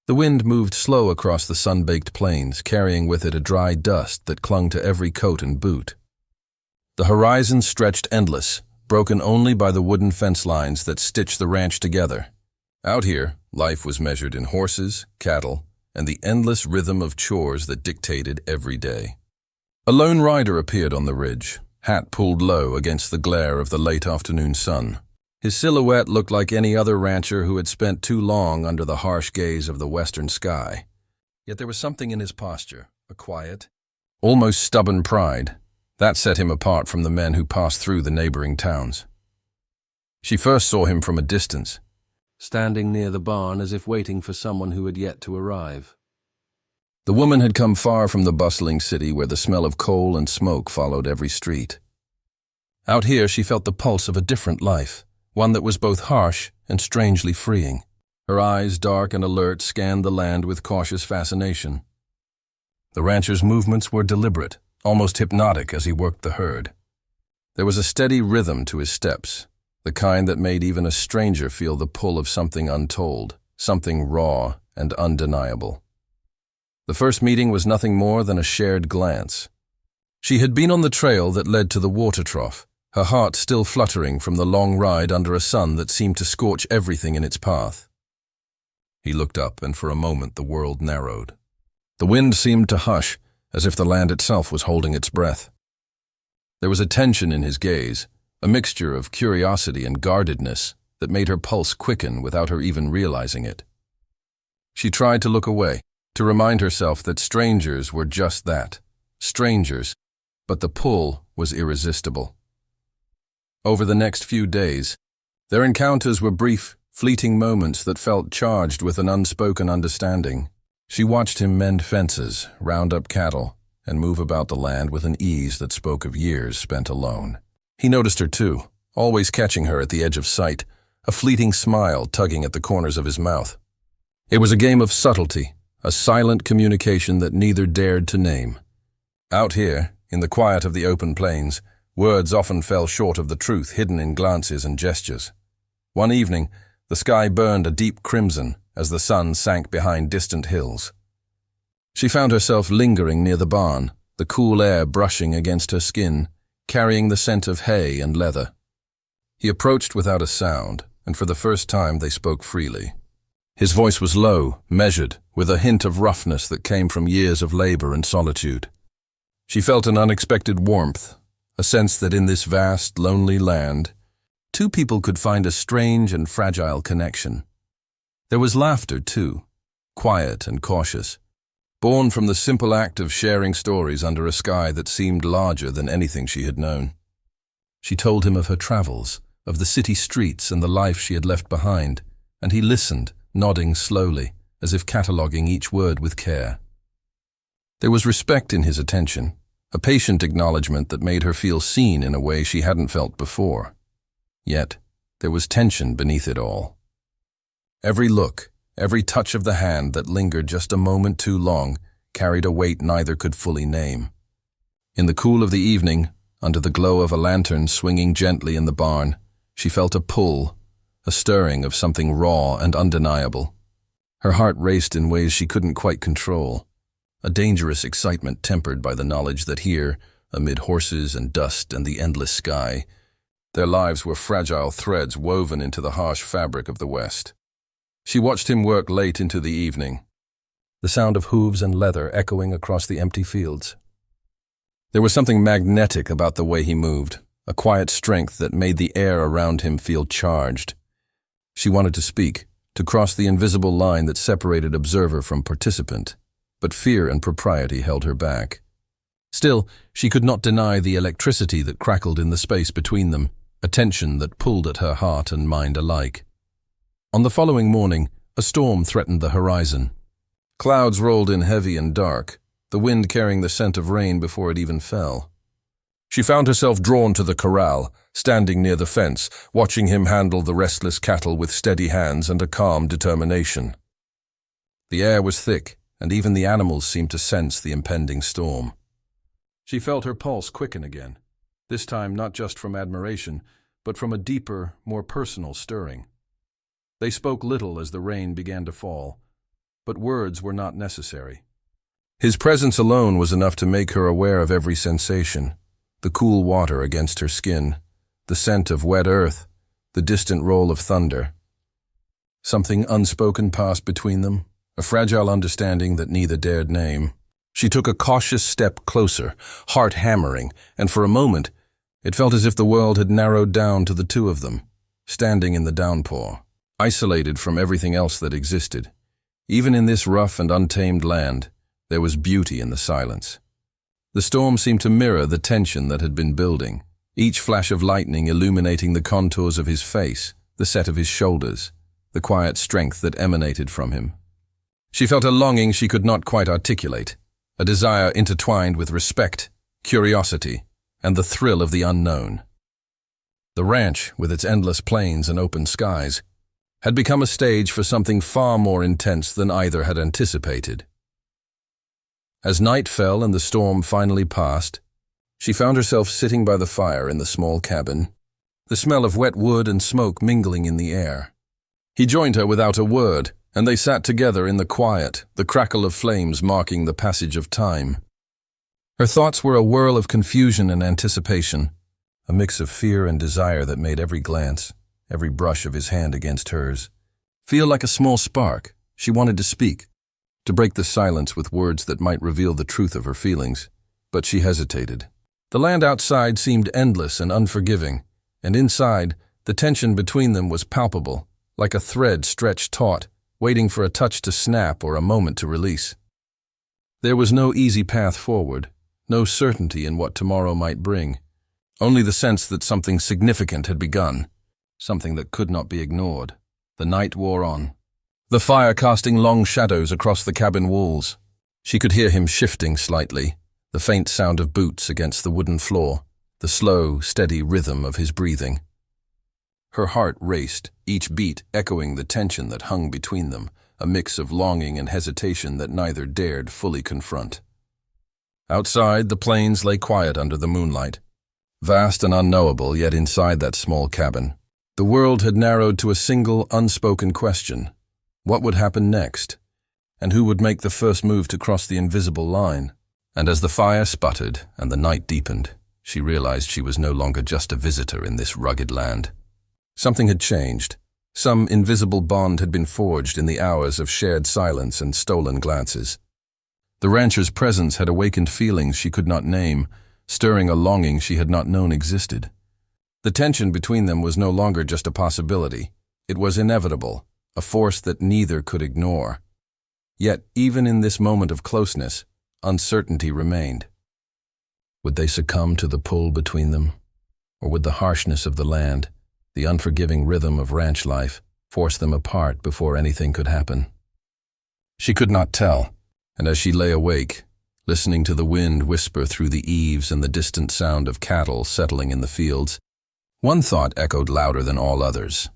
The wind moved slow across the sun-baked plains, carrying with it a dry dust that clung to every coat and boot. The horizon stretched endless, broken only by the wooden fence lines that stitched the ranch together. Out here, life was measured in horses, cattle, and the endless rhythm of chores that dictated every day. A lone rider appeared on the ridge, hat pulled low against the glare of the late afternoon sun. His silhouette looked like any other rancher who had spent too long under the harsh gaze of the western sky. Yet there was something in his posture, a quiet, almost stubborn pride, that set him apart from the men who passed through the neighboring towns. She first saw him from a distance, standing near the barn as if waiting for someone who had yet to arrive. The woman had come far from the bustling city where the smell of coal and smoke followed every street. Out here she felt the pulse of a different life, one that was both harsh and strangely freeing. Her eyes, dark and alert, scanned the land with cautious fascination. The rancher's movements were deliberate, almost hypnotic as he worked the herd. There was a steady rhythm to his steps, the kind that made even a stranger feel the pull of something untold, something raw and undeniable. The first meeting was nothing more than a shared glance. She had been on the trail that led to the water trough, her heart still fluttering from the long ride under a sun that seemed to scorch everything in its path. He looked up, and for a moment the world narrowed. The wind seemed to hush, as if the land itself was holding its breath. There was a tension in his gaze, a mixture of curiosity and guardedness that made her pulse quicken without her even realizing it. She tried to look away, to remind herself that strangers were just that, strangers, but the pull was irresistible. Over the next few days, their encounters were brief, fleeting moments that felt charged with an unspoken understanding. She watched him mend fences, round up cattle, and move about the land with an ease that spoke of years spent alone. He noticed her too, always catching her at the edge of sight, a fleeting smile tugging at the corners of his mouth. It was a game of subtlety, a silent communication that neither dared to name. Out here, in the quiet of the open plains, words often fell short of the truth hidden in glances and gestures. One evening, the sky burned a deep crimson as the sun sank behind distant hills. She found herself lingering near the barn, the cool air brushing against her skin, carrying the scent of hay and leather. He approached without a sound, and for the first time they spoke freely. His voice was low, measured, with a hint of roughness that came from years of labor and solitude. She felt an unexpected warmth, a sense that in this vast, lonely land, two people could find a strange and fragile connection. There was laughter, too, quiet and cautious, born from the simple act of sharing stories under a sky that seemed larger than anything she had known. She told him of her travels, of the city streets and the life she had left behind, and he listened, nodding slowly, as if cataloguing each word with care. There was respect in his attention, a patient acknowledgement that made her feel seen in a way she hadn't felt before. Yet, there was tension beneath it all. Every look, every touch of the hand that lingered just a moment too long carried a weight neither could fully name. In the cool of the evening, under the glow of a lantern swinging gently in the barn, she felt a pull, a stirring of something raw and undeniable. Her heart raced in ways she couldn't quite control, a dangerous excitement tempered by the knowledge that here, amid horses and dust and the endless sky, their lives were fragile threads woven into the harsh fabric of the West. She watched him work late into the evening, the sound of hooves and leather echoing across the empty fields. There was something magnetic about the way he moved, a quiet strength that made the air around him feel charged. She wanted to speak, to cross the invisible line that separated observer from participant, but fear and propriety held her back. Still, she could not deny the electricity that crackled in the space between them, a tension that pulled at her heart and mind alike. On the following morning, a storm threatened the horizon. Clouds rolled in heavy and dark, the wind carrying the scent of rain before it even fell. She found herself drawn to the corral, standing near the fence, watching him handle the restless cattle with steady hands and a calm determination. The air was thick, and even the animals seemed to sense the impending storm. She felt her pulse quicken again, this time not just from admiration, but from a deeper, more personal stirring. They spoke little as the rain began to fall. but words were not necessary. His presence alone was enough to make her aware of every sensation: the cool water against her skin, the scent of wet earth, the distant roll of thunder. Something unspoken passed between them, a fragile understanding that neither dared name. She took a cautious step closer, heart hammering, and for a moment it felt as if the world had narrowed down to the two of them, standing in the downpour, isolated from everything else that existed. Even in this rough and untamed land, there was beauty in the silence. The storm seemed to mirror the tension that had been building, each flash of lightning illuminating the contours of his face, the set of his shoulders, the quiet strength that emanated from him. She felt a longing she could not quite articulate, a desire intertwined with respect, curiosity, and the thrill of the unknown. The ranch, with its endless plains and open skies, had become a stage for something far more intense than either had anticipated. As night fell and the storm finally passed, she found herself sitting by the fire in the small cabin, the smell of wet wood and smoke mingling in the air. He joined her without a word, and they sat together in the quiet, the crackle of flames marking the passage of time. Her thoughts were a whirl of confusion and anticipation, a mix of fear and desire that made every glance, every brush of his hand against hers, feel like a small spark. She wanted to speak, to break the silence with words that might reveal the truth of her feelings, but she hesitated. The land outside seemed endless and unforgiving, and inside, the tension between them was palpable, like a thread stretched taut, waiting for a touch to snap or a moment to release. There was no easy path forward, no certainty in what tomorrow might bring, only the sense that something significant had begun, something that could not be ignored. The night wore on, the fire casting long shadows across the cabin walls. She could hear him shifting slightly, the faint sound of boots against the wooden floor, the slow, steady rhythm of his breathing. Her heart raced, each beat echoing the tension that hung between them, a mix of longing and hesitation that neither dared fully confront. Outside, the plains lay quiet under the moonlight, vast and unknowable, yet inside that small cabin, the world had narrowed to a single, unspoken question. What would happen next? And who would make the first move to cross the invisible line? And as the fire sputtered and the night deepened, she realized she was no longer just a visitor in this rugged land. Something had changed. Some invisible bond had been forged in the hours of shared silence and stolen glances. The rancher's presence had awakened feelings she could not name, stirring a longing she had not known existed. The tension between them was no longer just a possibility. It was inevitable, a force that neither could ignore. Yet, even in this moment of closeness, uncertainty remained. Would they succumb to the pull between them? Or would the harshness of the land, the unforgiving rhythm of ranch life, force them apart before anything could happen? She could not tell, and as she lay awake, listening to the wind whisper through the eaves and the distant sound of cattle settling in the fields, one thought echoed louder than all others.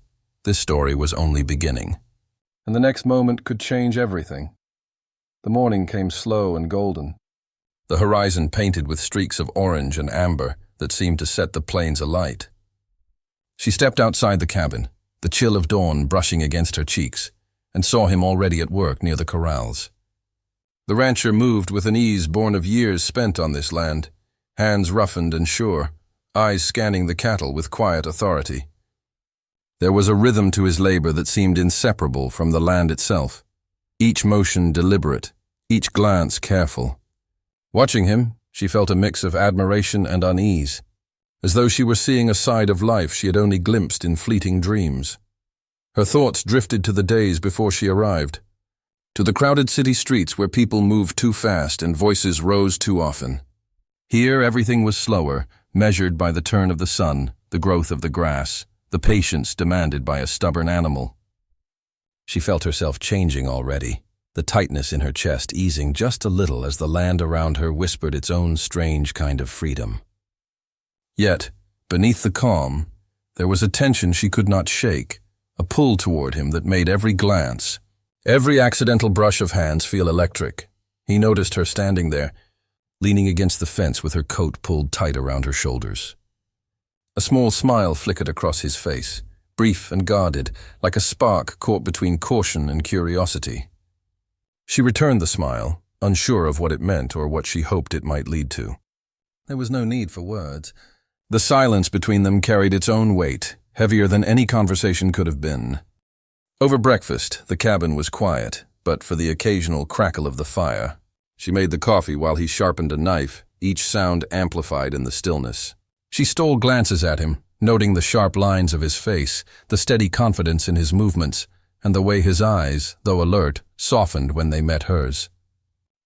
This story was only beginning, and the next moment could change everything. The morning came slow and golden, the horizon painted with streaks of orange and amber that seemed to set the plains alight. She stepped outside the cabin, the chill of dawn brushing against her cheeks, and saw him already at work near the corrals. The rancher moved with an ease born of years spent on this land, hands roughened and sure, eyes scanning the cattle with quiet authority. There was a rhythm to his labor that seemed inseparable from the land itself, each motion deliberate, each glance careful. Watching him, she felt a mix of admiration and unease, as though she were seeing a side of life she had only glimpsed in fleeting dreams. Her thoughts drifted to the days before she arrived, to the crowded city streets where people moved too fast and voices rose too often. Here everything was slower, measured by the turn of the sun, the growth of the grass, the patience demanded by a stubborn animal. She felt herself changing already, the tightness in her chest easing just a little as the land around her whispered its own strange kind of freedom. Yet, beneath the calm, there was a tension she could not shake, a pull toward him that made every glance, every accidental brush of hands feel electric. He noticed her standing there, leaning against the fence with her coat pulled tight around her shoulders. A small smile flickered across his face, brief and guarded, like a spark caught between caution and curiosity. She returned the smile, unsure of what it meant or what she hoped it might lead to. There was no need for words. The silence between them carried its own weight, heavier than any conversation could have been. Over breakfast, the cabin was quiet, but for the occasional crackle of the fire. She made the coffee while he sharpened a knife, each sound amplified in the stillness. She stole glances at him, noting the sharp lines of his face, the steady confidence in his movements, and the way his eyes, though alert, softened when they met hers.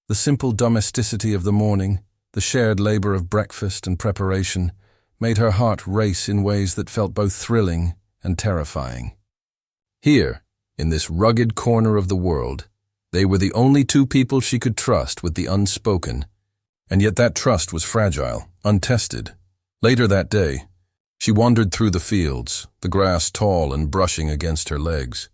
The simple domesticity of the morning, the shared labor of breakfast and preparation, made her heart race in ways that felt both thrilling and terrifying. Here, in this rugged corner of the world, they were the only two people she could trust with the unspoken, and yet that trust was fragile, untested. Later that day, she wandered through the fields, the grass tall and brushing against her legs.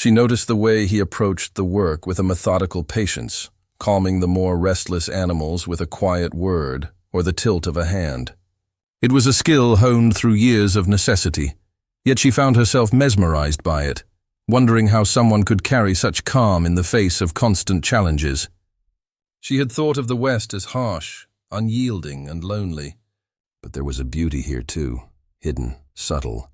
She noticed the way he approached the work with a methodical patience, calming the more restless animals with a quiet word or the tilt of a hand. It was a skill honed through years of necessity, yet she found herself mesmerized by it, wondering how someone could carry such calm in the face of constant challenges. She had thought of the West as harsh, unyielding, and lonely, but there was a beauty here too, hidden, subtle,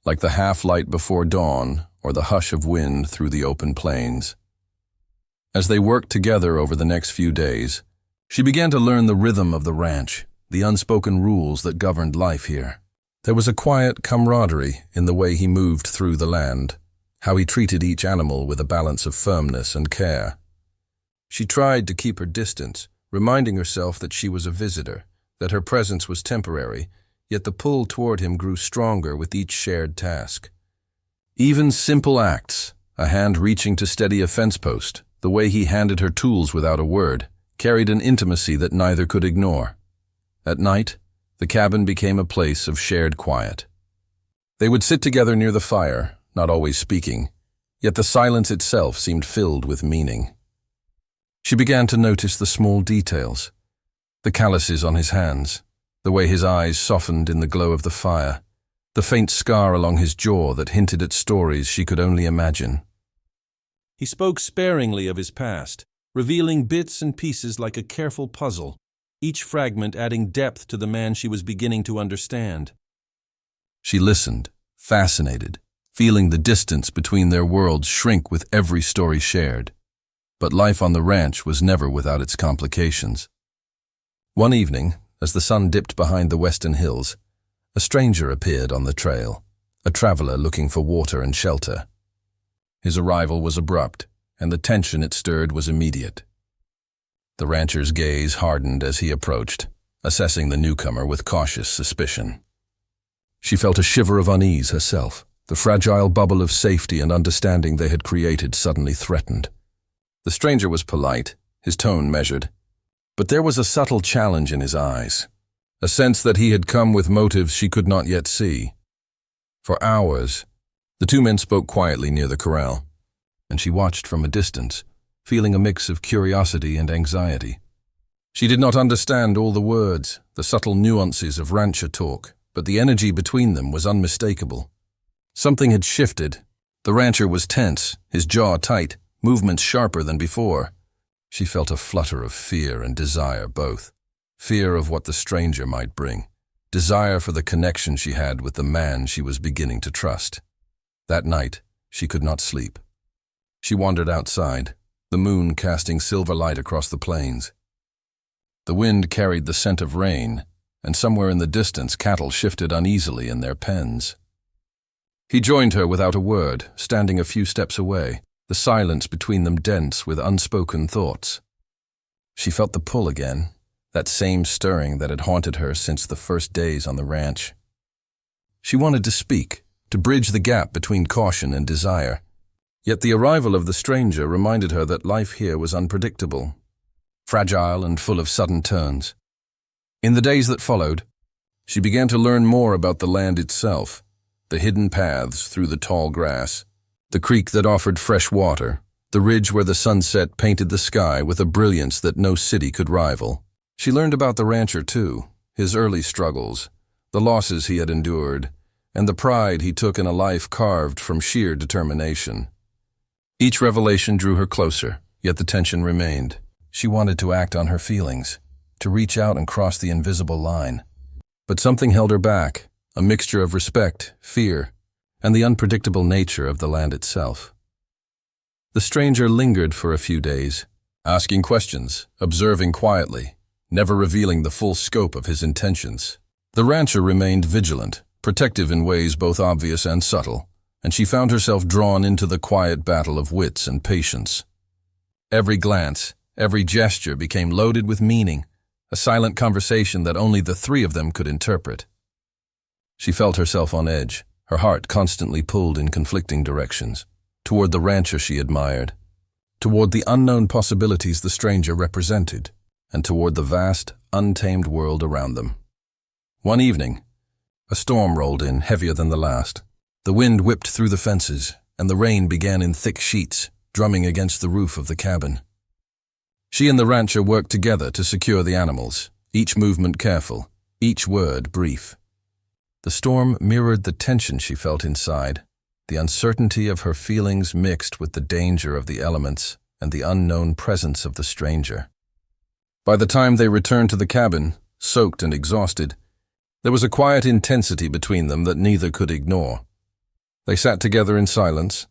like the half-light before dawn or the hush of wind through the open plains. As they worked together over the next few days, she began to learn the rhythm of the ranch, the unspoken rules that governed life here. There was a quiet camaraderie in the way he moved through the land, how he treated each animal with a balance of firmness and care. She tried to keep her distance, reminding herself that she was a visitor, that her presence was temporary, yet the pull toward him grew stronger with each shared task. Even simple acts, a hand reaching to steady a fence post, the way he handed her tools without a word, carried an intimacy that neither could ignore. At night, the cabin became a place of shared quiet. They would sit together near the fire, not always speaking, yet the silence itself seemed filled with meaning. She began to notice the small details, the calluses on his hands, the way his eyes softened in the glow of the fire, the faint scar along his jaw that hinted at stories she could only imagine. He spoke sparingly of his past, revealing bits and pieces like a careful puzzle, each fragment adding depth to the man she was beginning to understand. She listened, fascinated, feeling the distance between their worlds shrink with every story shared. But life on the ranch was never without its complications. One evening, as the sun dipped behind the western hills, a stranger appeared on the trail, a traveler looking for water and shelter. His arrival was abrupt, and the tension it stirred was immediate. The rancher's gaze hardened as he approached, assessing the newcomer with cautious suspicion. She felt a shiver of unease herself, the fragile bubble of safety and understanding they had created suddenly threatened. The stranger was polite, his tone measured, but there was a subtle challenge in his eyes, a sense that he had come with motives she could not yet see. For hours, the two men spoke quietly near the corral, and she watched from a distance, feeling a mix of curiosity and anxiety. She did not understand all the words, the subtle nuances of rancher talk, but the energy between them was unmistakable. Something had shifted. The rancher was tense, his jaw tight, movements sharper than before. She felt a flutter of fear and desire both. Fear of what the stranger might bring, desire for the connection she had with the man she was beginning to trust. That night, she could not sleep. She wandered outside, the moon casting silver light across the plains. The wind carried the scent of rain, and somewhere in the distance cattle shifted uneasily in their pens. He joined her without a word, standing a few steps away, the silence between them dense with unspoken thoughts. She felt the pull again, that same stirring that had haunted her since the first days on the ranch. She wanted to speak, to bridge the gap between caution and desire. Yet the arrival of the stranger reminded her that life here was unpredictable, fragile and full of sudden turns. In the days that followed, she began to learn more about the land itself, the hidden paths through the tall grass, the creek that offered fresh water, the ridge where the sunset painted the sky with a brilliance that no city could rival. She learned about the rancher too, his early struggles, the losses he had endured, and the pride he took in a life carved from sheer determination. Each revelation drew her closer, Yet the tension remained. She wanted to act on her feelings, to reach out and cross the invisible line. But something held her back, a mixture of respect, fear, and the unpredictable nature of the land itself. The stranger lingered for a few days, asking questions, observing quietly, never revealing the full scope of his intentions. The rancher remained vigilant, protective in ways both obvious and subtle, and she found herself drawn into the quiet battle of wits and patience. Every glance, every gesture became loaded with meaning, a silent conversation that only the three of them could interpret. She felt herself on edge, her heart constantly pulled in conflicting directions, toward the rancher she admired, toward the unknown possibilities the stranger represented, and toward the vast, untamed world around them. One evening, a storm rolled in, heavier than the last. The wind whipped through the fences, and the rain began in thick sheets, drumming against the roof of the cabin. She and the rancher worked together to secure the animals, each movement careful, each word brief. The storm mirrored the tension she felt inside, the uncertainty of her feelings mixed with the danger of the elements and the unknown presence of the stranger. By the time they returned to the cabin, soaked and exhausted, there was a quiet intensity between them that neither could ignore. They sat together in silence,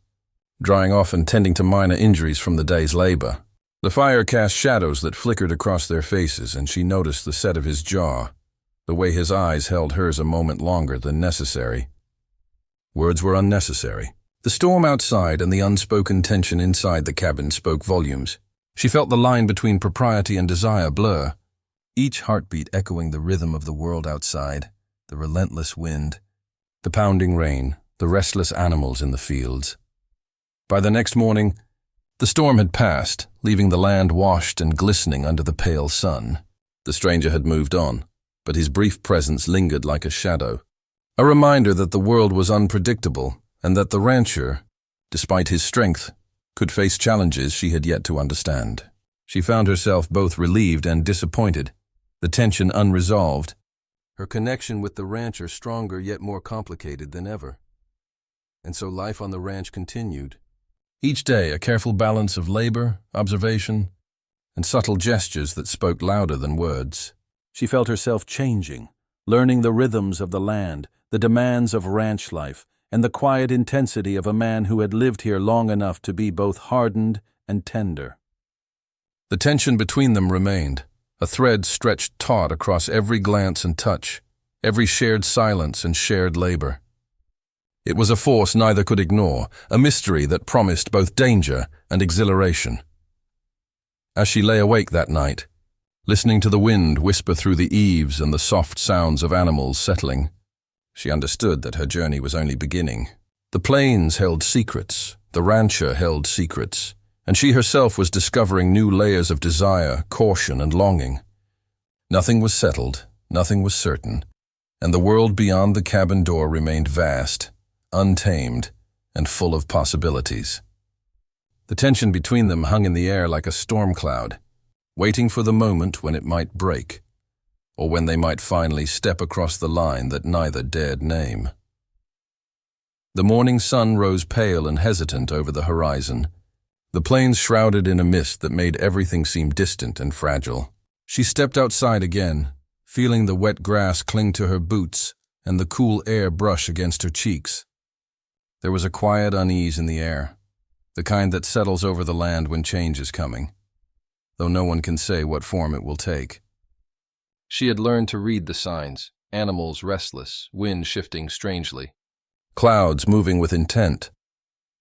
drying off and tending to minor injuries from the day's labor. The fire cast shadows that flickered across their faces, and she noticed the set of his jaw, the way his eyes held hers a moment longer than necessary. Words were unnecessary. The storm outside and the unspoken tension inside the cabin spoke volumes. She felt the line between propriety and desire blur, each heartbeat echoing the rhythm of the world outside, the relentless wind, the pounding rain, the restless animals in the fields. By the next morning, the storm had passed, leaving the land washed and glistening under the pale sun. The stranger had moved on, but his brief presence lingered like a shadow, a reminder that the world was unpredictable and that the rancher, despite his strength, could face challenges she had yet to understand. She found herself both relieved and disappointed, the tension unresolved, her connection with the rancher stronger yet more complicated than ever. And so life on the ranch continued. Each day a careful balance of labor, observation, and subtle gestures that spoke louder than words. She felt herself changing, learning the rhythms of the land, the demands of ranch life, and the quiet intensity of a man who had lived here long enough to be both hardened and tender. The tension between them remained, a thread stretched taut across every glance and touch, every shared silence and shared labor. It was a force neither could ignore, a mystery that promised both danger and exhilaration. As she lay awake that night, listening to the wind whisper through the eaves and the soft sounds of animals settling, she understood that her journey was only beginning. The plains held secrets, the rancher held secrets, and she herself was discovering new layers of desire, caution, and longing. Nothing was settled, nothing was certain, and the world beyond the cabin door remained vast, untamed, and full of possibilities. The tension between them hung in the air like a storm cloud, waiting for the moment when it might break, or when they might finally step across the line that neither dared name. The morning sun rose pale and hesitant over the horizon, the plains shrouded in a mist that made everything seem distant and fragile. She stepped outside again, feeling the wet grass cling to her boots and the cool air brush against her cheeks. There was a quiet unease in the air, the kind that settles over the land when change is coming, though no one can say what form it will take. She had learned to read the signs, animals restless, wind shifting strangely, clouds moving with intent,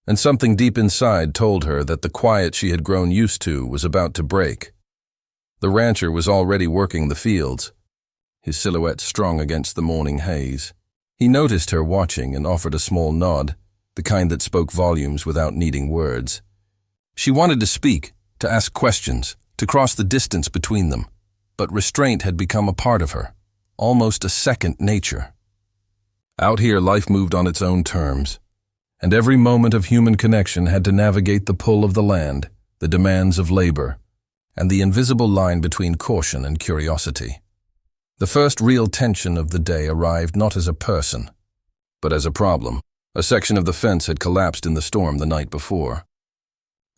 and something deep inside told her that the quiet she had grown used to was about to break. The rancher was already working the fields, his silhouette strung against the morning haze. He noticed her watching and offered a small nod, the kind that spoke volumes without needing words. She wanted to speak, to ask questions, to cross the distance between them, but restraint had become a part of her, almost a second nature. Out here, life moved on its own terms, and every moment of human connection had to navigate the pull of the land, the demands of labor, and the invisible line between caution and curiosity. The first real tension of the day arrived not as a person, but as a problem. A section of the fence had collapsed in the storm the night before.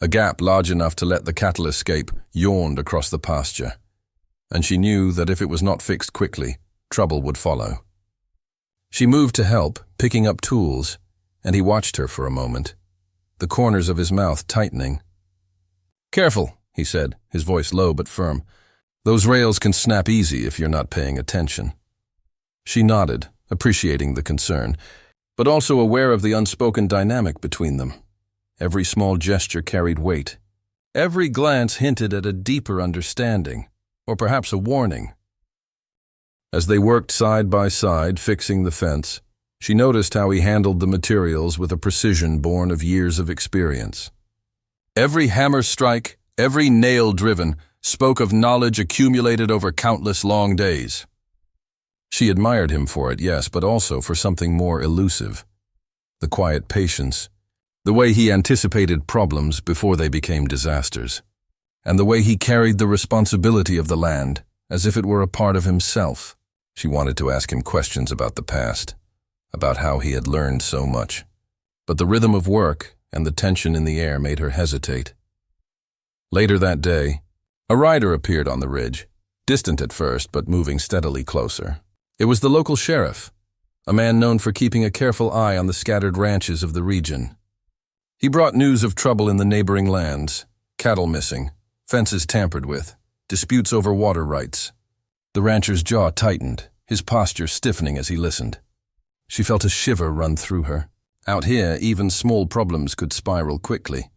A gap large enough to let the cattle escape yawned across the pasture, and she knew that if it was not fixed quickly, trouble would follow. She moved to help, picking up tools, and he watched her for a moment, the corners of his mouth tightening. "Careful," he said, his voice low but firm. "Those rails can snap easy if you're not paying attention." She nodded, appreciating the concern, but also aware of the unspoken dynamic between them. Every small gesture carried weight. Every glance hinted at a deeper understanding, or perhaps a warning. As they worked side by side, fixing the fence, she noticed how he handled the materials with a precision born of years of experience. Every hammer strike, every nail driven, spoke of knowledge accumulated over countless long days. She admired him for it, yes, but also for something more elusive. The quiet patience, the way he anticipated problems before they became disasters, and the way he carried the responsibility of the land as if it were a part of himself. She wanted to ask him questions about the past, about how he had learned so much, but the rhythm of work and the tension in the air made her hesitate. Later that day, a rider appeared on the ridge, distant at first but moving steadily closer. It was the local sheriff, a man known for keeping a careful eye on the scattered ranches of the region. He brought news of trouble in the neighboring lands, cattle missing, fences tampered with, disputes over water rights. The rancher's jaw tightened, his posture stiffening as he listened. She felt a shiver run through her. Out here, even small problems could spiral quickly,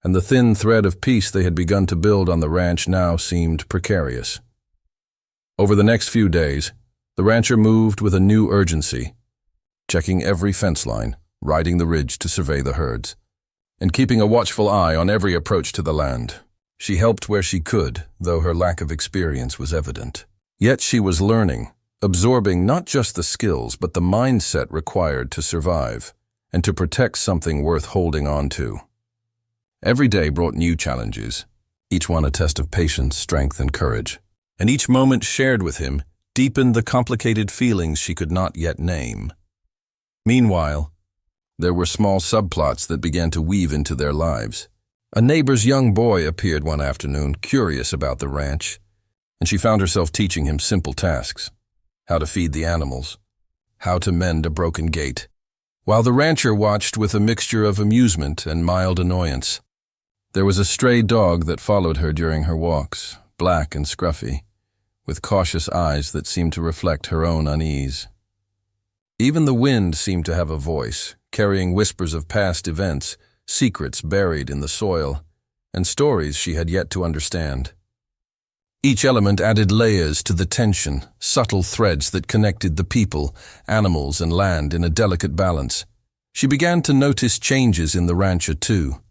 and the thin thread of peace they had begun to build on the ranch now seemed precarious. Over the next few days, the rancher moved with a new urgency, checking every fence line, riding the ridge to survey the herds, and keeping a watchful eye on every approach to the land. She helped where she could, though her lack of experience was evident. Yet she was learning, absorbing not just the skills but the mindset required to survive and to protect something worth holding on to. Every day brought new challenges, each one a test of patience, strength, and courage, and each moment shared with him deepened the complicated feelings she could not yet name. Meanwhile, there were small subplots that began to weave into their lives. A neighbor's young boy appeared one afternoon, curious about the ranch, and she found herself teaching him simple tasks: how to feed the animals, how to mend a broken gate, while the rancher watched with a mixture of amusement and mild annoyance. There was a stray dog that followed her during her walks, black and scruffy, with cautious eyes that seemed to reflect her own unease. Even the wind seemed to have a voice, carrying whispers of past events, secrets buried in the soil, and stories she had yet to understand. Each element added layers to the tension, subtle threads that connected the people, animals, and land in a delicate balance. She began to notice changes in the rancher too.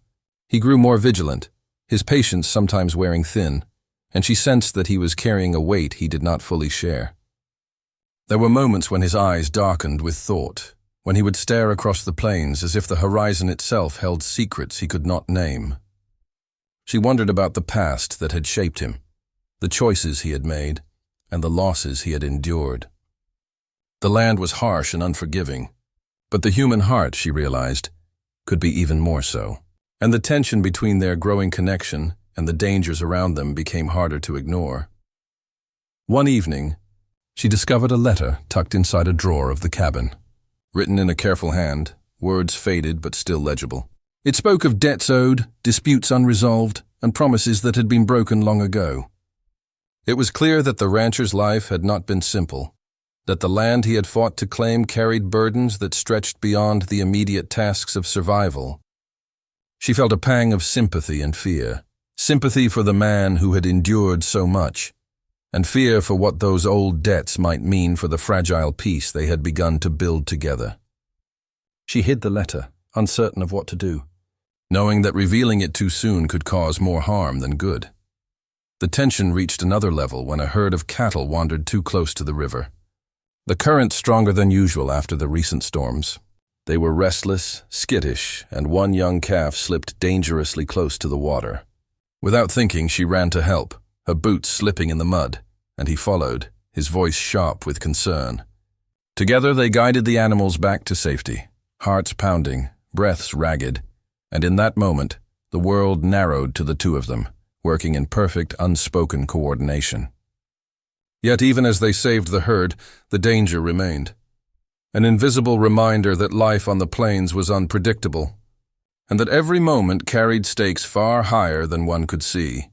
He grew more vigilant, his patience sometimes wearing thin, and she sensed that he was carrying a weight he did not fully share. There were moments when his eyes darkened with thought, when he would stare across the plains as if the horizon itself held secrets he could not name. She wondered about the past that had shaped him, the choices he had made, and the losses he had endured. The land was harsh and unforgiving, but the human heart, she realized, could be even more so. And the tension between their growing connection and the dangers around them became harder to ignore. One evening, she discovered a letter tucked inside a drawer of the cabin. Written in a careful hand, words faded but still legible. It spoke of debts owed, disputes unresolved, and promises that had been broken long ago. It was clear that the rancher's life had not been simple, that the land he had fought to claim carried burdens that stretched beyond the immediate tasks of survival. She felt a pang of sympathy and fear, sympathy for the man who had endured so much, and fear for what those old debts might mean for the fragile peace they had begun to build together. She hid the letter, uncertain of what to do, knowing that revealing it too soon could cause more harm than good. The tension reached another level when a herd of cattle wandered too close to the river. The current stronger than usual after the recent storms. They were restless, skittish, and one young calf slipped dangerously close to the water. Without thinking, she ran to help, her boots slipping in the mud, and he followed, his voice sharp with concern. Together they guided the animals back to safety, hearts pounding, breaths ragged, and in that moment, The world narrowed to the two of them, working in perfect, unspoken coordination. Yet even as they saved the herd, the danger remained. An invisible reminder that life on the plains was unpredictable, and that every moment carried stakes far higher than one could see.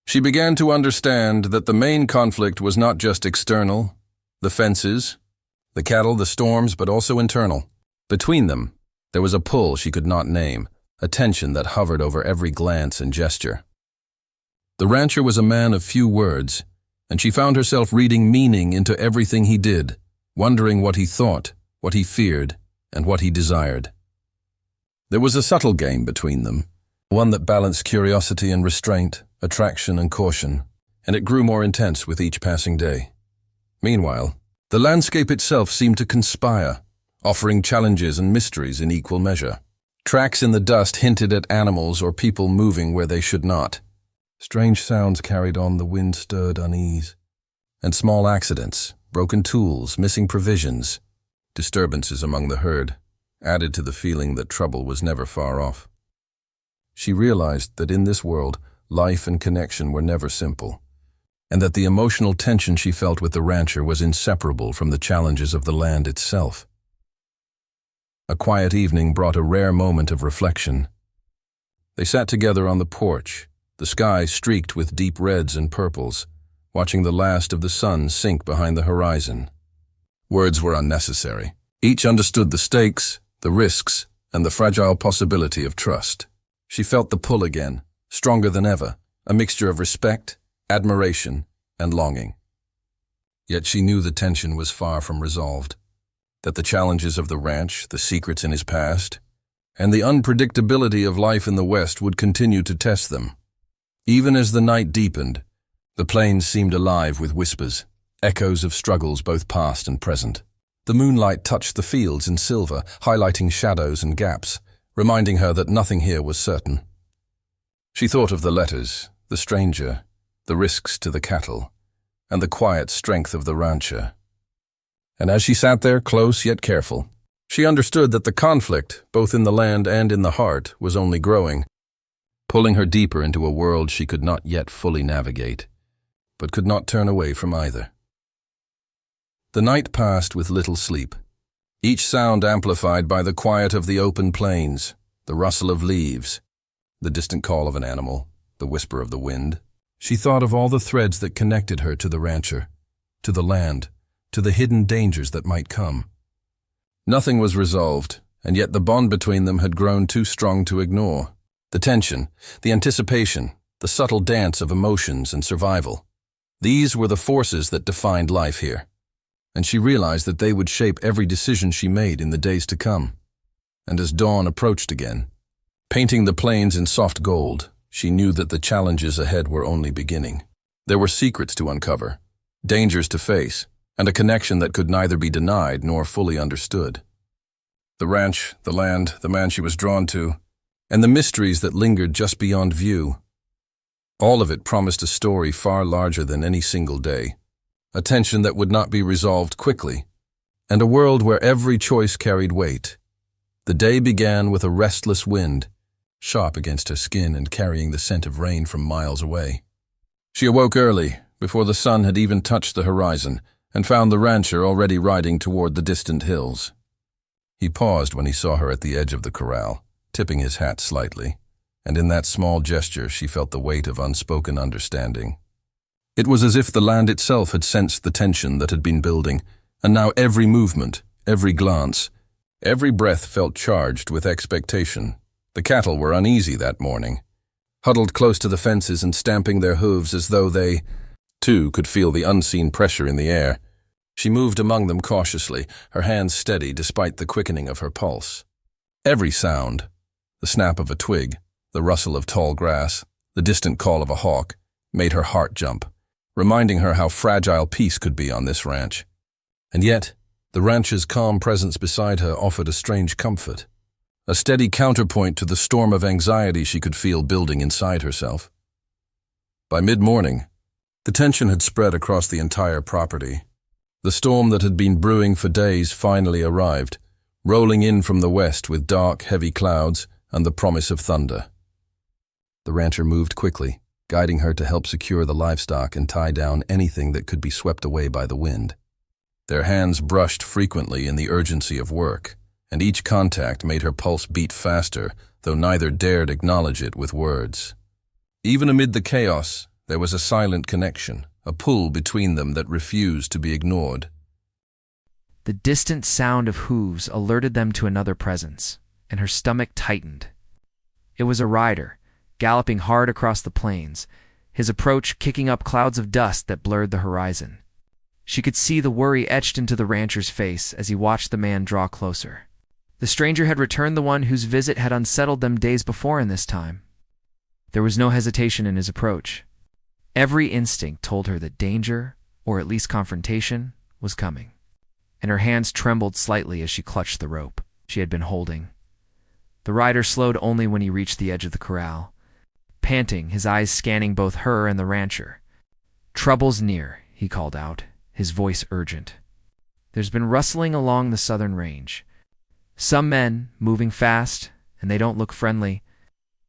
She began to understand that the main conflict was not just external, the fences, the cattle, the storms, but also internal. Between them, there was a pull she could not name, a tension that hovered over every glance and gesture. The rancher was a man of few words, and she found herself reading meaning into everything he did, wondering what he thought, what he feared, and what he desired. There was a subtle game between them, one that balanced curiosity and restraint, attraction and caution, and it grew more intense with each passing day. Meanwhile, the landscape itself seemed to conspire, offering challenges and mysteries in equal measure. Tracks in the dust hinted at animals or people moving where they should not. Strange sounds carried on the wind-stirred unease. And small accidents, broken tools, missing provisions, disturbances among the herd, added to the feeling that trouble was never far off. She realized that in this world, life and connection were never simple, and that the emotional tension she felt with the rancher was inseparable from the challenges of the land itself. A quiet evening brought a rare moment of reflection. They sat together on the porch, the sky streaked with deep reds and purples, watching the last of the sun sink behind the horizon. Words were unnecessary. Each understood the stakes, the risks, and the fragile possibility of trust. She felt the pull again, stronger than ever, a mixture of respect, admiration, and longing. Yet she knew the tension was far from resolved, that the challenges of the ranch, the secrets in his past, and the unpredictability of life in the West would continue to test them. Even as the night deepened, the plains seemed alive with whispers, echoes of struggles both past and present. The moonlight touched the fields in silver, highlighting shadows and gaps, reminding her that nothing here was certain. She thought of the letters, the stranger, the risks to the cattle, and the quiet strength of the rancher. And as she sat there, close yet careful, she understood that the conflict, both in the land and in the heart, was only growing, pulling her deeper into a world she could not yet fully navigate, but could not turn away from either. The night passed with little sleep, each sound amplified by the quiet of the open plains, the rustle of leaves, the distant call of an animal, the whisper of the wind. She thought of all the threads that connected her to the rancher, to the land, to the hidden dangers that might come. Nothing was resolved, and yet the bond between them had grown too strong to ignore. The tension, the anticipation, the subtle dance of emotions and survival. These were the forces that defined life here, and she realized that they would shape every decision she made in the days to come. And as dawn approached again, painting the plains in soft gold, she knew that the challenges ahead were only beginning. There were secrets to uncover, dangers to face, and a connection that could neither be denied nor fully understood. The ranch, the land, the man she was drawn to, and the mysteries that lingered just beyond view. All of it promised a story far larger than any single day, a tension that would not be resolved quickly, and a world where every choice carried weight. The day began with a restless wind, sharp against her skin and carrying the scent of rain from miles away. She awoke early, before the sun had even touched the horizon, and found the rancher already riding toward the distant hills. He paused when he saw her at the edge of the corral, tipping his hat slightly, and in that small gesture she felt the weight of unspoken understanding. It was as if the land itself had sensed the tension that had been building, and now every movement, every glance, every breath felt charged with expectation. The cattle were uneasy that morning, huddled close to the fences and stamping their hooves as though they, too, could feel the unseen pressure in the air. She moved among them cautiously, her hands steady despite the quickening of her pulse. Every sound, the snap of a twig, the rustle of tall grass, the distant call of a hawk, made her heart jump, reminding her how fragile peace could be on this ranch. And yet, the rancher's calm presence beside her offered a strange comfort, a steady counterpoint to the storm of anxiety she could feel building inside herself. By mid-morning, the tension had spread across the entire property. The storm that had been brewing for days finally arrived, rolling in from the west with dark, heavy clouds and the promise of thunder. The rancher moved quickly, guiding her to help secure the livestock and tie down anything that could be swept away by the wind. Their hands brushed frequently in the urgency of work, and each contact made her pulse beat faster, though neither dared acknowledge it with words. Even amid the chaos, there was a silent connection, a pull between them that refused to be ignored. The distant sound of hooves alerted them to another presence, and her stomach tightened. It was a rider, galloping hard across the plains, his approach kicking up clouds of dust that blurred the horizon. She could see the worry etched into the rancher's face as he watched the man draw closer. The stranger had returned the one whose visit had unsettled them days before in this time. There was no hesitation in his approach. Every instinct told her that danger, or at least confrontation, was coming, and her hands trembled slightly as she clutched the rope she had been holding. The rider slowed only when he reached the edge of the corral, panting, his eyes scanning both her and the rancher. "Trouble's near," he called out, his voice urgent. "There's been rustling along the southern range. Some men, moving fast, and they don't look friendly."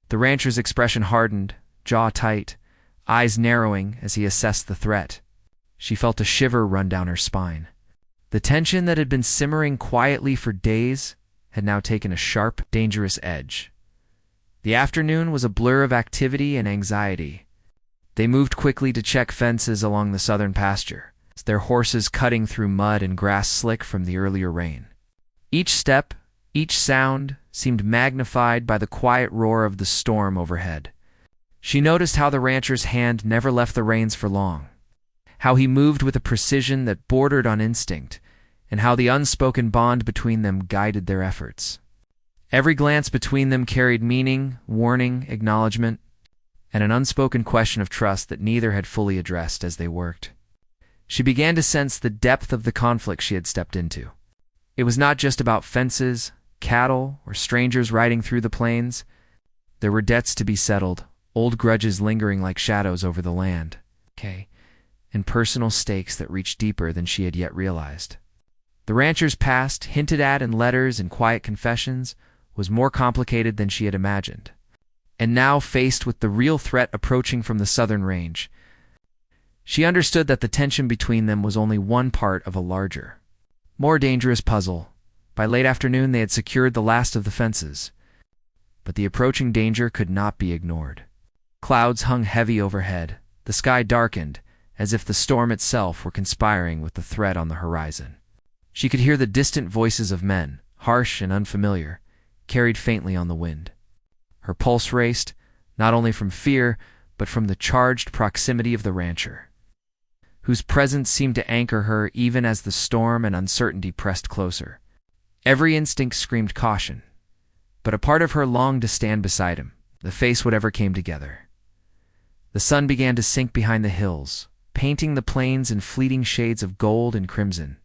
The rancher's expression hardened, jaw tight, eyes narrowing as he assessed the threat. She felt a shiver run down her spine. The tension that had been simmering quietly for days had now taken a sharp, dangerous edge. The afternoon was a blur of activity and anxiety. They moved quickly to check fences along the southern pasture, their horses cutting through mud and grass slick from the earlier rain. Each step, each sound, seemed magnified by the quiet roar of the storm overhead. She noticed how the rancher's hand never left the reins for long, how he moved with a precision that bordered on instinct, and how the unspoken bond between them guided their efforts. Every glance between them carried meaning, warning, acknowledgement, and an unspoken question of trust that neither had fully addressed as they worked. She began to sense the depth of the conflict she had stepped into. It was not just about fences, cattle, or strangers riding through the plains. There were debts to be settled, old grudges lingering like shadows over the land, and personal stakes that reached deeper than she had yet realized. The rancher's past, hinted at in letters and quiet confessions, was more complicated than she had imagined. And now, faced with the real threat approaching from the southern range, she understood that the tension between them was only one part of a larger, more dangerous puzzle. By late afternoon, they had secured the last of the fences, but the approaching danger could not be ignored. Clouds hung heavy overhead, the sky darkened, as if the storm itself were conspiring with the threat on the horizon. She could hear the distant voices of men, harsh and unfamiliar, carried faintly on the wind. Her pulse raced, not only from fear, but from the charged proximity of the rancher, whose presence seemed to anchor her even as the storm and uncertainty pressed closer. Every instinct screamed caution, but a part of her longed to stand beside him, to face whatever came together. The sun began to sink behind the hills, painting the plains in fleeting shades of gold and crimson.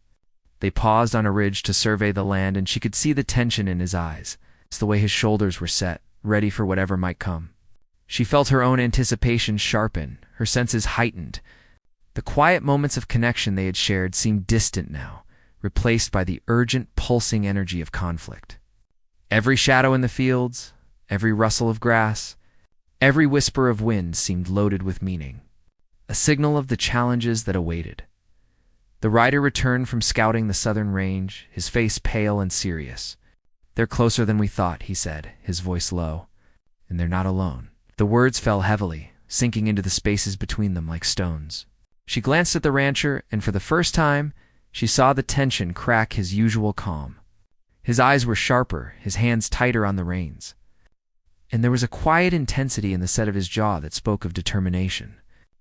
They paused on a ridge to survey the land, and she could see the tension in his eyes. It's the way his shoulders were set, ready for whatever might come. She felt her own anticipation sharpen, her senses heightened. The quiet moments of connection they had shared seemed distant now, replaced by the urgent, pulsing energy of conflict. Every shadow in the fields, every rustle of grass, every whisper of wind seemed loaded with meaning, a signal of the challenges that awaited. The rider returned from scouting the southern range, his face pale and serious. "They're closer than we thought," he said, his voice low. "And they're not alone." The words fell heavily, sinking into the spaces between them like stones. She glanced at the rancher, and for the first time, she saw the tension crack his usual calm. His eyes were sharper, his hands tighter on the reins. And there was a quiet intensity in the set of his jaw that spoke of determination,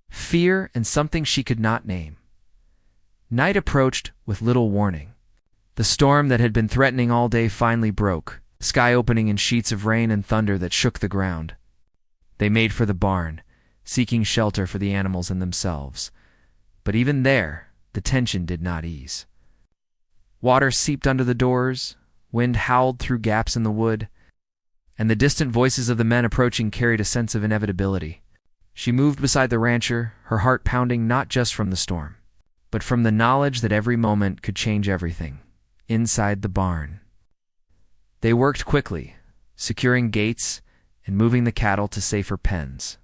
fear, and something she could not name. Night approached with little warning. The storm that had been threatening all day finally broke, the sky opening in sheets of rain and thunder that shook the ground. They made for the barn, seeking shelter for the animals and themselves. But even there, the tension did not ease. Water seeped under the doors, wind howled through gaps in the wood, and the distant voices of the men approaching carried a sense of inevitability. She moved beside the rancher, her heart pounding not just from the storm, but from the knowledge that every moment could change everything, inside the barn. They worked quickly, securing gates and moving the cattle to safer pens.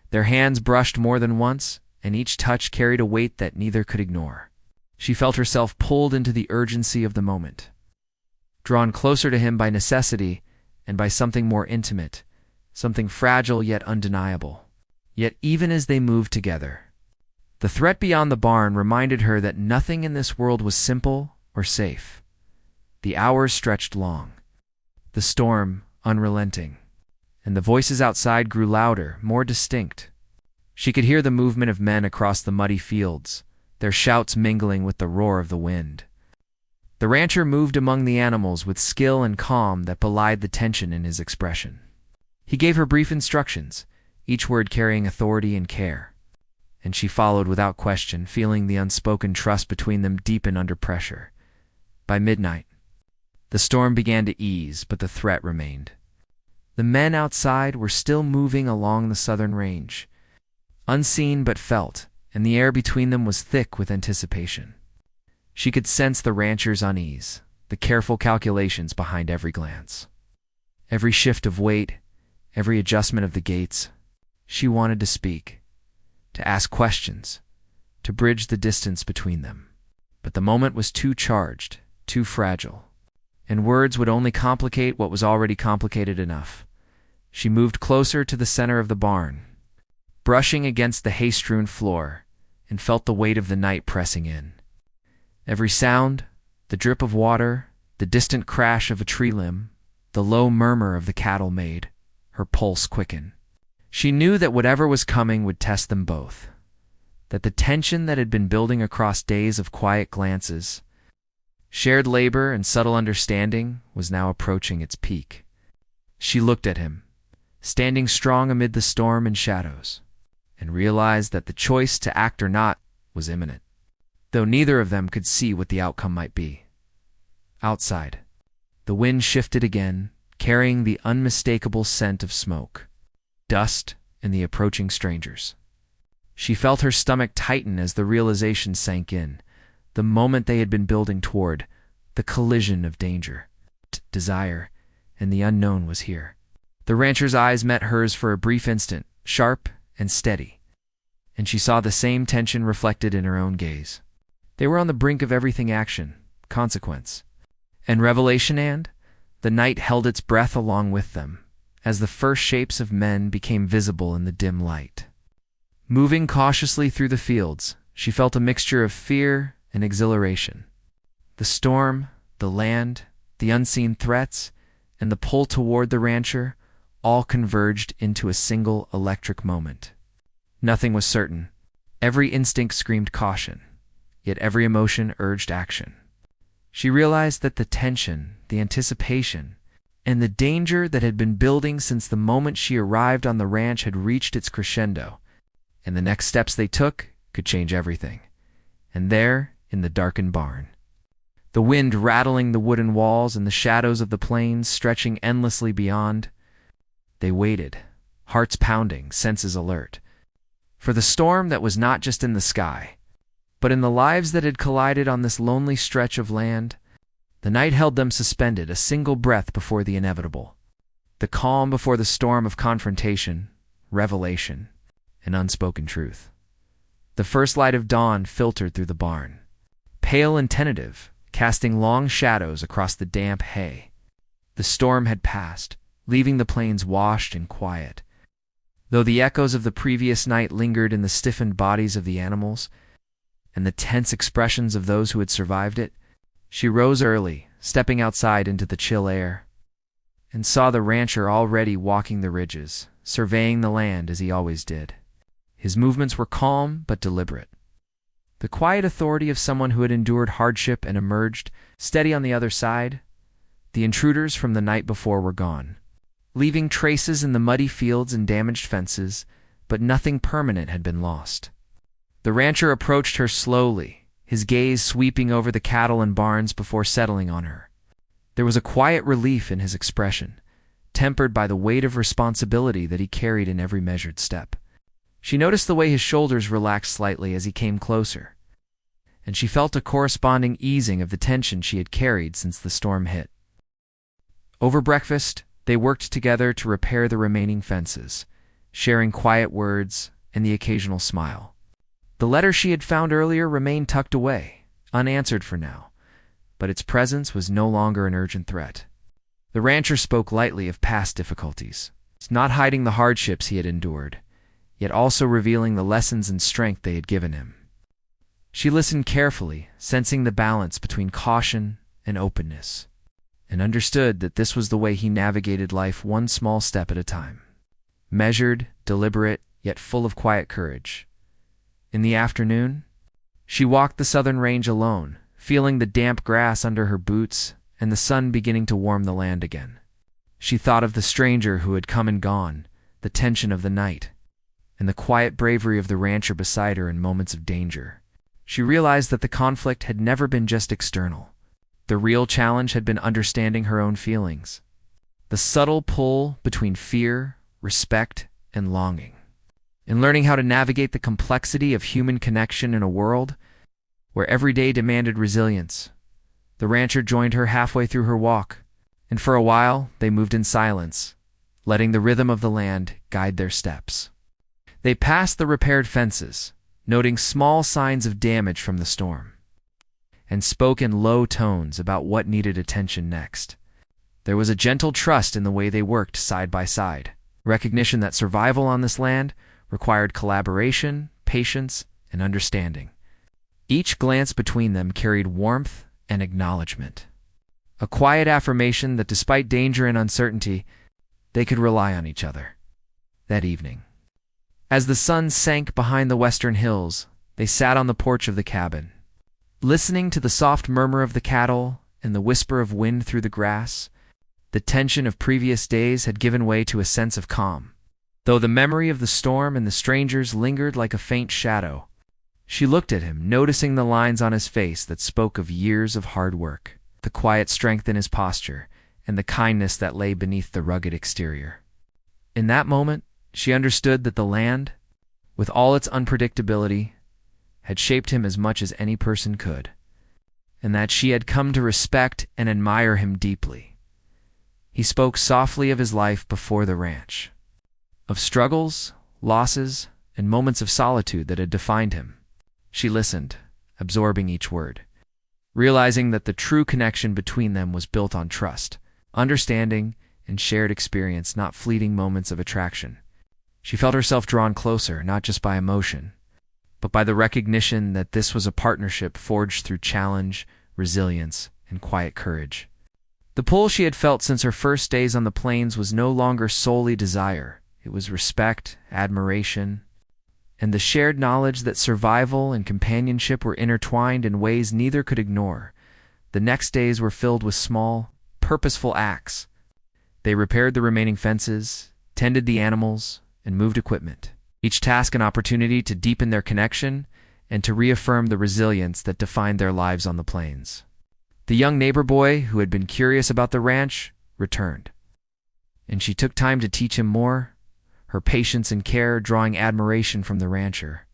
Their hands brushed more than once, and each touch carried a weight that neither could ignore. She felt herself pulled into the urgency of the moment, drawn closer to him by necessity and by something more intimate, something fragile yet undeniable. Yet even as they moved together, the threat beyond the barn reminded her that nothing in this world was simple or safe. The hours stretched long, the storm unrelenting, and the voices outside grew louder, more distinct. She could hear the movement of men across the muddy fields, their shouts mingling with the roar of the wind. The rancher moved among the animals with skill and calm that belied the tension in his expression. He gave her brief instructions, each word carrying authority and care, and she followed without question, feeling the unspoken trust between them deepen under pressure. By midnight, the storm began to ease, but the threat remained. The men outside were still moving along the southern range, unseen but felt, and the air between them was thick with anticipation. She could sense the rancher's unease, the careful calculations behind every glance. Every shift of weight, every adjustment of the gates. She wanted to speak, to ask questions, to bridge the distance between them. But the moment was too charged, too fragile, and words would only complicate what was already complicated enough. She moved closer to the center of the barn, brushing against the hay-strewn floor, and felt the weight of the night pressing in. Every sound, the drip of water, the distant crash of a tree limb, the low murmur of the cattle made her pulse quicken. She knew that whatever was coming would test them both, that the tension that had been building across days of quiet glances, shared labor and subtle understanding was now approaching its peak. She looked at him, standing strong amid the storm and shadows, and realized that the choice to act or not was imminent, though neither of them could see what the outcome might be. Outside, the wind shifted again, carrying the unmistakable scent of smoke, dust, and the approaching strangers. She felt her stomach tighten as the realization sank in, the moment they had been building toward, the collision of danger, desire, and the unknown was here. The rancher's eyes met hers for a brief instant, sharp and steady, and she saw the same tension reflected in her own gaze. They were on the brink of everything action, consequence, and revelation, and the night held its breath along with them, as the first shapes of men became visible in the dim light. Moving cautiously through the fields, she felt a mixture of fear and exhilaration. The storm, the land, the unseen threats, and the pull toward the rancher all converged into a single electric moment. Nothing was certain. Every instinct screamed caution, yet every emotion urged action. She realized that the tension, the anticipation, and the danger that had been building since the moment she arrived on the ranch had reached its crescendo, and the next steps they took could change everything. And there, in the darkened barn, the wind rattling the wooden walls and the shadows of the plains stretching endlessly beyond, they waited, hearts pounding, senses alert, for the storm that was not just in the sky, but in the lives that had collided on this lonely stretch of land. The night held them suspended, a single breath before the inevitable, the calm before the storm of confrontation, revelation, and unspoken truth. The first light of dawn filtered through the barn, pale and tentative, casting long shadows across the damp hay. The storm had passed, leaving the plains washed and quiet, though the echoes of the previous night lingered in the stiffened bodies of the animals and the tense expressions of those who had survived it. She rose early, stepping outside into the chill air, and saw the rancher already walking the ridges, surveying the land as he always did. His movements were calm but deliberate, the quiet authority of someone who had endured hardship and emerged steady on the other side. The intruders from the night before were gone, leaving traces in the muddy fields and damaged fences, but nothing permanent had been lost. The rancher approached her slowly, his gaze sweeping over the cattle and barns before settling on her. There was a quiet relief in his expression, tempered by the weight of responsibility that he carried in every measured step. She noticed the way his shoulders relaxed slightly as he came closer, and she felt a corresponding easing of the tension she had carried since the storm hit. Over breakfast, They worked together to repair the remaining fences, sharing quiet words and the occasional smile. The letter she had found earlier remained tucked away, unanswered for now, but its presence was no longer an urgent threat. The rancher spoke lightly of past difficulties, not hiding the hardships he had endured, yet also revealing the lessons and strength they had given him. She listened carefully, sensing the balance between caution and openness, and understood that this was the way he navigated life one small step at a time. Measured, deliberate, yet full of quiet courage. In the afternoon, she walked the southern range alone, feeling the damp grass under her boots and the sun beginning to warm the land again. She thought of the stranger who had come and gone, the tension of the night, and the quiet bravery of the rancher beside her in moments of danger. She realized that the conflict had never been just external. The real challenge had been understanding her own feelings. The subtle pull between fear, respect, and longing. In learning how to navigate the complexity of human connection in a world where every day demanded resilience, the rancher joined her halfway through her walk, and for a while they moved in silence, letting the rhythm of the land guide their steps. They passed the repaired fences, noting small signs of damage from the storm, and spoke in low tones about what needed attention next. There was a gentle trust in the way they worked side by side, recognition that survival on this land required collaboration, patience, and understanding. Each glance between them carried warmth and acknowledgement, a quiet affirmation that despite danger and uncertainty, they could rely on each other. That evening, as the sun sank behind the western hills, they sat on the porch of the cabin, listening to the soft murmur of the cattle and the whisper of wind through the grass. The tension of previous days had given way to a sense of calm, though the memory of the storm and the strangers lingered like a faint shadow. She looked at him, noticing the lines on his face that spoke of years of hard work, the quiet strength in his posture, and the kindness that lay beneath the rugged exterior. In that moment, she understood that the land, with all its unpredictability, had shaped him as much as any person could, and that she had come to respect and admire him deeply. He spoke softly of his life before the ranch, of struggles, losses, and moments of solitude that had defined him. She listened, absorbing each word, realizing that the true connection between them was built on trust, understanding, and shared experience, not fleeting moments of attraction. She felt herself drawn closer, not just by emotion, but by the recognition that this was a partnership forged through challenge, resilience, and quiet courage. The pull she had felt since her first days on the plains was no longer solely desire. It was respect, admiration, and the shared knowledge that survival and companionship were intertwined in ways neither could ignore. The next days were filled with small, purposeful acts. They repaired the remaining fences, tended the animals, and moved equipment, each task an opportunity to deepen their connection and to reaffirm the resilience that defined their lives on the plains. The young neighbor boy, who had been curious about the ranch, returned, and she took time to teach him more, her patience and care drawing admiration from the rancher.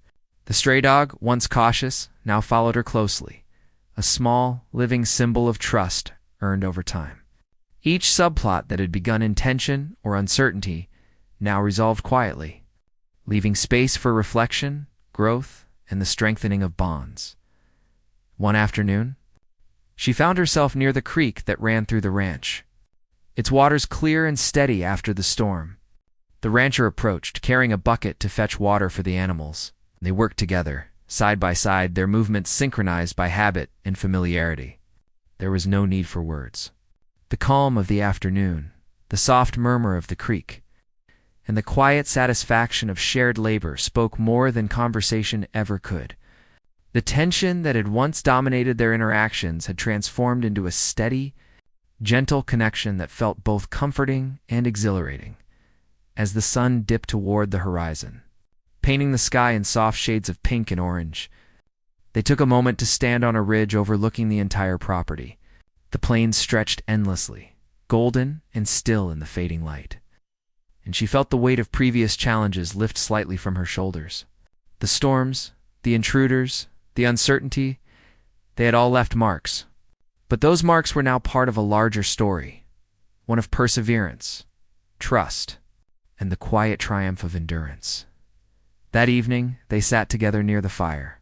The stray dog, once cautious, now followed her closely, a small, living symbol of trust earned over time. Each subplot that had begun in tension or uncertainty now resolved quietly, leaving space for reflection, growth, and the strengthening of bonds. One afternoon, she found herself near the creek that ran through the ranch, its waters clear and steady after the storm. The rancher approached, carrying a bucket to fetch water for the animals. They worked together, side by side, their movements synchronized by habit and familiarity. There was no need for words. The calm of the afternoon, the soft murmur of the creek, and the quiet satisfaction of shared labor spoke more than conversation ever could. The tension that had once dominated their interactions had transformed into a steady, gentle connection that felt both comforting and exhilarating. As the sun dipped toward the horizon, painting the sky in soft shades of pink and orange, they took a moment to stand on a ridge overlooking the entire property. The plains stretched endlessly, golden and still in the fading light, and she felt the weight of previous challenges lift slightly from her shoulders. The storms, the intruders, the uncertainty, they had all left marks. But those marks were now part of a larger story, one of perseverance, trust, and the quiet triumph of endurance. That evening, they sat together near the fire,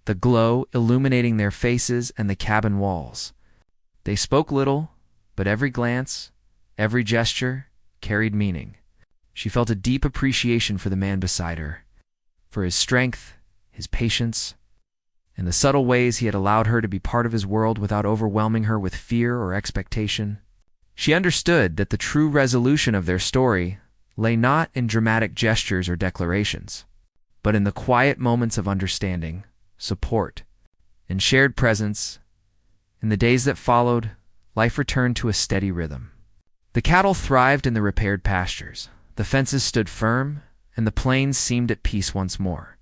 the glow illuminating their faces and the cabin walls. They spoke little, but every glance, every gesture, carried meaning. She felt a deep appreciation for the man beside her, for his strength, his patience, and the subtle ways he had allowed her to be part of his world without overwhelming her with fear or expectation. She understood that the true resolution of their story lay not in dramatic gestures or declarations, but in the quiet moments of understanding, support, and shared presence. In the days that followed, life returned to a steady rhythm. The cattle thrived in the repaired pastures, the fences stood firm, and the plains seemed at peace once more.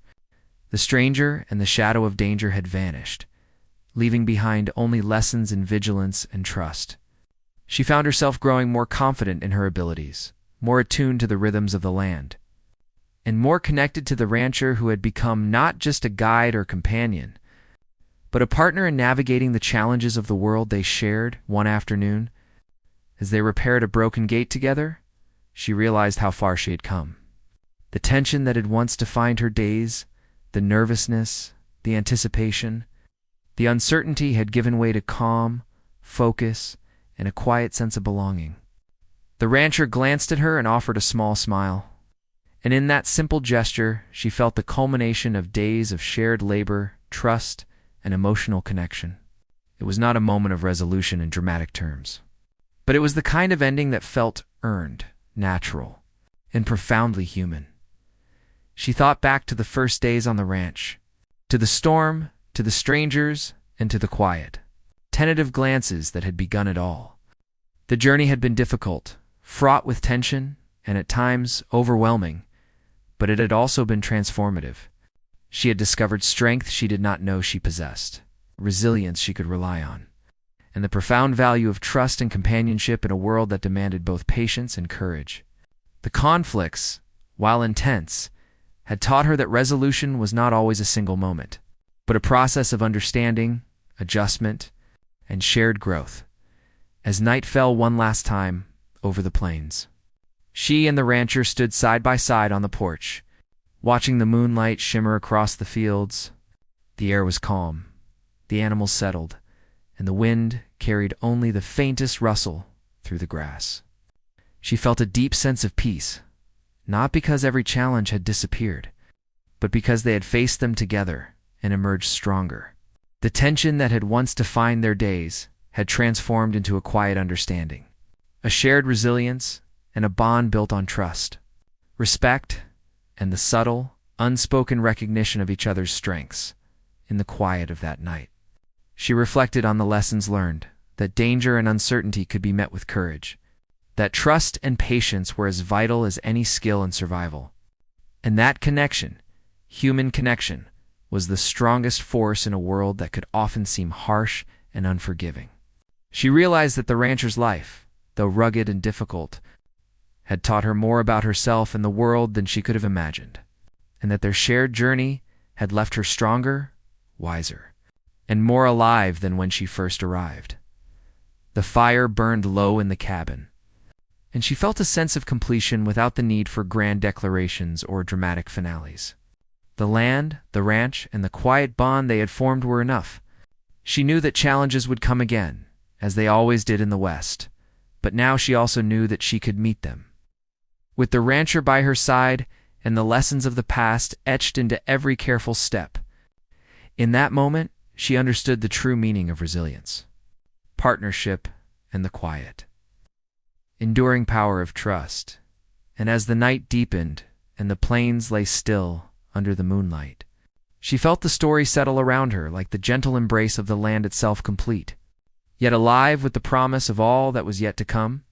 The stranger and the shadow of danger had vanished, leaving behind only lessons in vigilance and trust. She found herself growing more confident in her abilities, more attuned to the rhythms of the land, and more connected to the rancher who had become not just a guide or companion, but a partner in navigating the challenges of the world they shared. One afternoon, as they repaired a broken gate together, she realized how far she had come. The tension that had once defined her days, the nervousness, the anticipation, the uncertainty had given way to calm, focus, and a quiet sense of belonging. The rancher glanced at her and offered a small smile, and in that simple gesture she felt the culmination of days of shared labor, trust, and emotional connection. It was not a moment of resolution in dramatic terms, but it was the kind of ending that felt earned, natural, and profoundly human. She thought back to the first days on the ranch, to the storm, to the strangers, and to the quiet, tentative glances that had begun it all. The journey had been difficult, fraught with tension, and at times overwhelming, but it had also been transformative. She had discovered strength she did not know she possessed, resilience she could rely on, and the profound value of trust and companionship in a world that demanded both patience and courage. The conflicts, while intense, had taught her that resolution was not always a single moment, but a process of understanding, adjustment, and shared growth. As night fell one last time over the plains, she and the rancher stood side by side on the porch, watching the moonlight shimmer across the fields. The air was calm, the animals settled, and the wind carried only the faintest rustle through the grass. She felt a deep sense of peace, not because every challenge had disappeared, but because they had faced them together and emerged stronger. The tension that had once defined their days had transformed into a quiet understanding, a shared resilience, and a bond built on trust, respect, and the subtle, unspoken recognition of each other's strengths. In the quiet of that night, she reflected on the lessons learned, that danger and uncertainty could be met with courage, that trust and patience were as vital as any skill in survival, and that connection, human connection, was the strongest force in a world that could often seem harsh and unforgiving. She realized that the rancher's life, though rugged and difficult, had taught her more about herself and the world than she could have imagined, and that their shared journey had left her stronger, wiser, and more alive than when she first arrived. The fire burned low in the cabin, and she felt a sense of completion without the need for grand declarations or dramatic finales. The land, the ranch, and the quiet bond they had formed were enough. She knew that challenges would come again, as they always did in the West, but now she also knew that she could meet them. With the rancher by her side and the lessons of the past etched into every careful step. In that moment, she understood the true meaning of resilience, partnership, and the quiet, enduring power of trust. And as the night deepened and the plains lay still under the moonlight, she felt the story settle around her like the gentle embrace of the land itself, complete, yet alive with the promise of all that was yet to come.